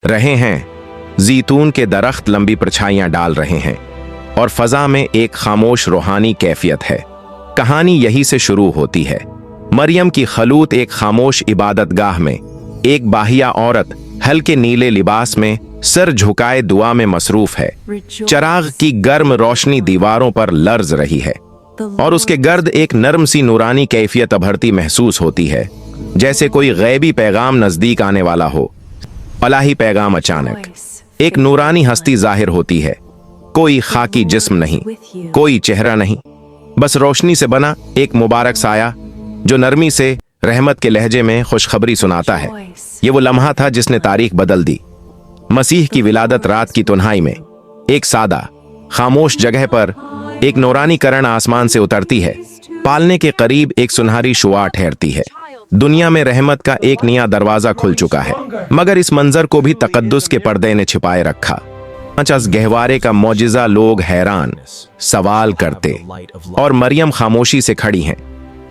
रहे हैं। ज़ैतून के दरख्त लंबी परछाइयां डाल रहे हैं और फजा में एक खामोश रूहानी कैफियत है। कहानी यही से शुरू होती है। मरियम की खलूत एक खामोश इबादतगाह में एक बाहिया औरत हल्के नीले लिबास में सर झुकाए दुआ में मसरूफ है। चराग की गर्म रोशनी दीवारों पर लर्ज रही है और उसके गर्द एक नरम सी नूरानी कैफियत अभरती महसूस होती है, जैसे कोई गैबी पैगाम नजदीक आने वाला हो। अलाही पैगाम अचानक एक नूरानी हस्ती जाहिर होती है। कोई खाकी जिस्म नहीं, कोई चेहरा नहीं, बस रोशनी से बना एक मुबारक साया जो नरमी से रहमत के लहजे में खुशखबरी सुनाता है। ये वो लम्हा था जिसने तारीख बदल दी। मसीह की विलादत रात की तुन्हाई में एक सादा खामोश जगह पर एक नूरानी किरण आसमान से उतरती है। पालने के करीब एक सुनहरी शुआ ठहरती है। दुनिया में रहमत का एक नया दरवाजा खुल चुका है, मगर इस मंजर को भी तकद्दुस के पर्दे ने छिपाए रखा। अस गहवारे का मौजिजा लोग हैरान सवाल करते और मरियम खामोशी से खड़ी हैं।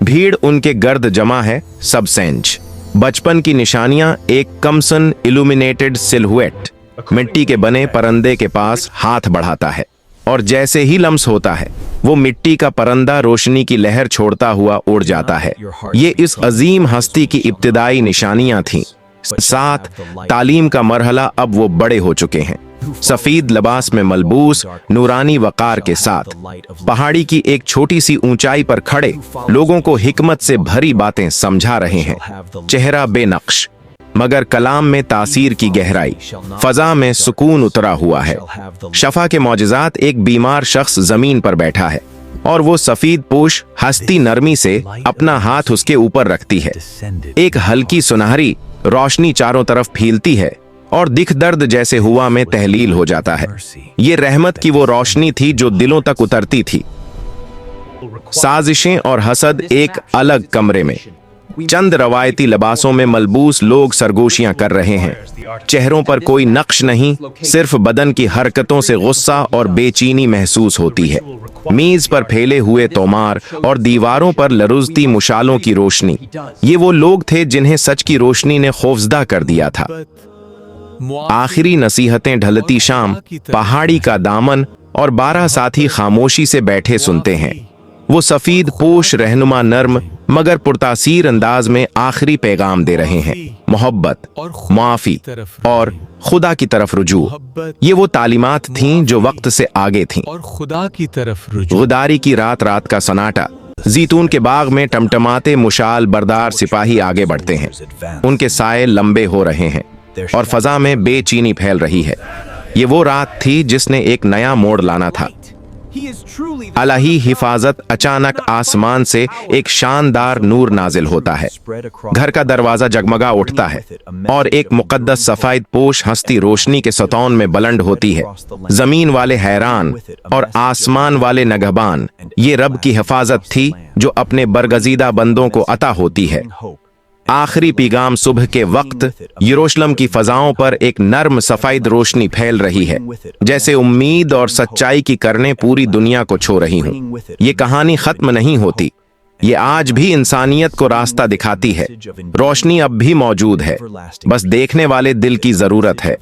भीड़ उनके गर्द जमा है। सब सेंच बचपन की निशानियां एक कमसन इल्यूमिनेटेड सिलहुएट मिट्टी के बने परंदे के पास हाथ बढ़ाता है और जैसे ही लम्स होता है वो मिट्टी का परंदा रोशनी की लहर छोड़ता हुआ उड़ जाता है। ये इस अजीम हस्ती की इब्तिदाई निशानियां थीं। साथ तालीम का मरहला अब वो बड़े हो चुके हैं। सफेद लिबास में मलबूस नूरानी वकार के साथ पहाड़ी की एक छोटी सी ऊंचाई पर खड़े लोगों को हिकमत से भरी बातें समझा रहे हैं। चेहरा बेनक्श मगर कलाम में तासीर की गहराई। फजा में सुकून उतरा हुआ है। शफा के मौजज़ात एक बीमार शख्स जमीन पर बैठा है और वो सफेद पोश हस्ती नरमी से अपना हाथ उसके ऊपर रखती है। एक हल्की सुनहरी रोशनी चारों तरफ फैलती है और दिख दर्द जैसे हुआ में तहलील हो जाता है। ये रहमत की वो रोशनी थी जो दिलों तक उतरती थी। साजिशें और हसद एक अलग कमरे में। चंद रवायती लिबासों में मलबूस लोग सरगोशियां कर रहे हैं। चेहरों पर कोई नक्श नहीं, सिर्फ बदन की हरकतों से गुस्सा और बेचैनी महसूस होती है। मेज पर फैले हुए तोमार और दीवारों पर लरुजती मुशालों की रोशनी। ये वो लोग थे जिन्हें सच की रोशनी ने खौफजदा कर दिया था। आखिरी नसीहतें ढलती शाम, पहाड़ी का दामन और 12 साथी खामोशी से बैठे सुनते हैं। वो सफेद पोश रहनुमा नर्म मगर पुरतासीर अंदाज में आखिरी पैगाम दे रहे हैं। मोहब्बत, माफी और खुदा की तरफ रुजू। ये वो तालीमात थीं जो वक्त से आगे थीं। और खुदा की तरफ रुजू। गुदारी की रात रात का सन्नाटा। ज़ैतून के बाग में टमटमाते मुशाल बरदार सिपाही आगे बढ़ते हैं। उनके साए लंबे हो रहे हैं और फजा में बेचैनी फैल रही है। ये वो रात थी जिसने एक नया मोड़ लाना था। अलाही हिफाजत। अचानक आसमान से एक शानदार नूर नाजिल होता है। घर का दरवाजा जगमगा उठता है और एक मुकद्दस सफेद पोश हस्ती रोशनी के सतौन में बुलंद होती है। जमीन वाले हैरान और आसमान वाले नगहबान। ये रब की हिफाजत थी जो अपने बरगजीदा बंदों को अता होती है। आखिरी पैगाम सुबह के वक्त यरूशलेम की फजाओं पर एक नर्म सफेद रोशनी फैल रही है, जैसे उम्मीद और सच्चाई की किरणें पूरी दुनिया को छू रही हूं। ये कहानी खत्म नहीं होती। ये आज भी इंसानियत को रास्ता दिखाती है। रोशनी अब भी मौजूद है, बस देखने वाले दिल की जरूरत है।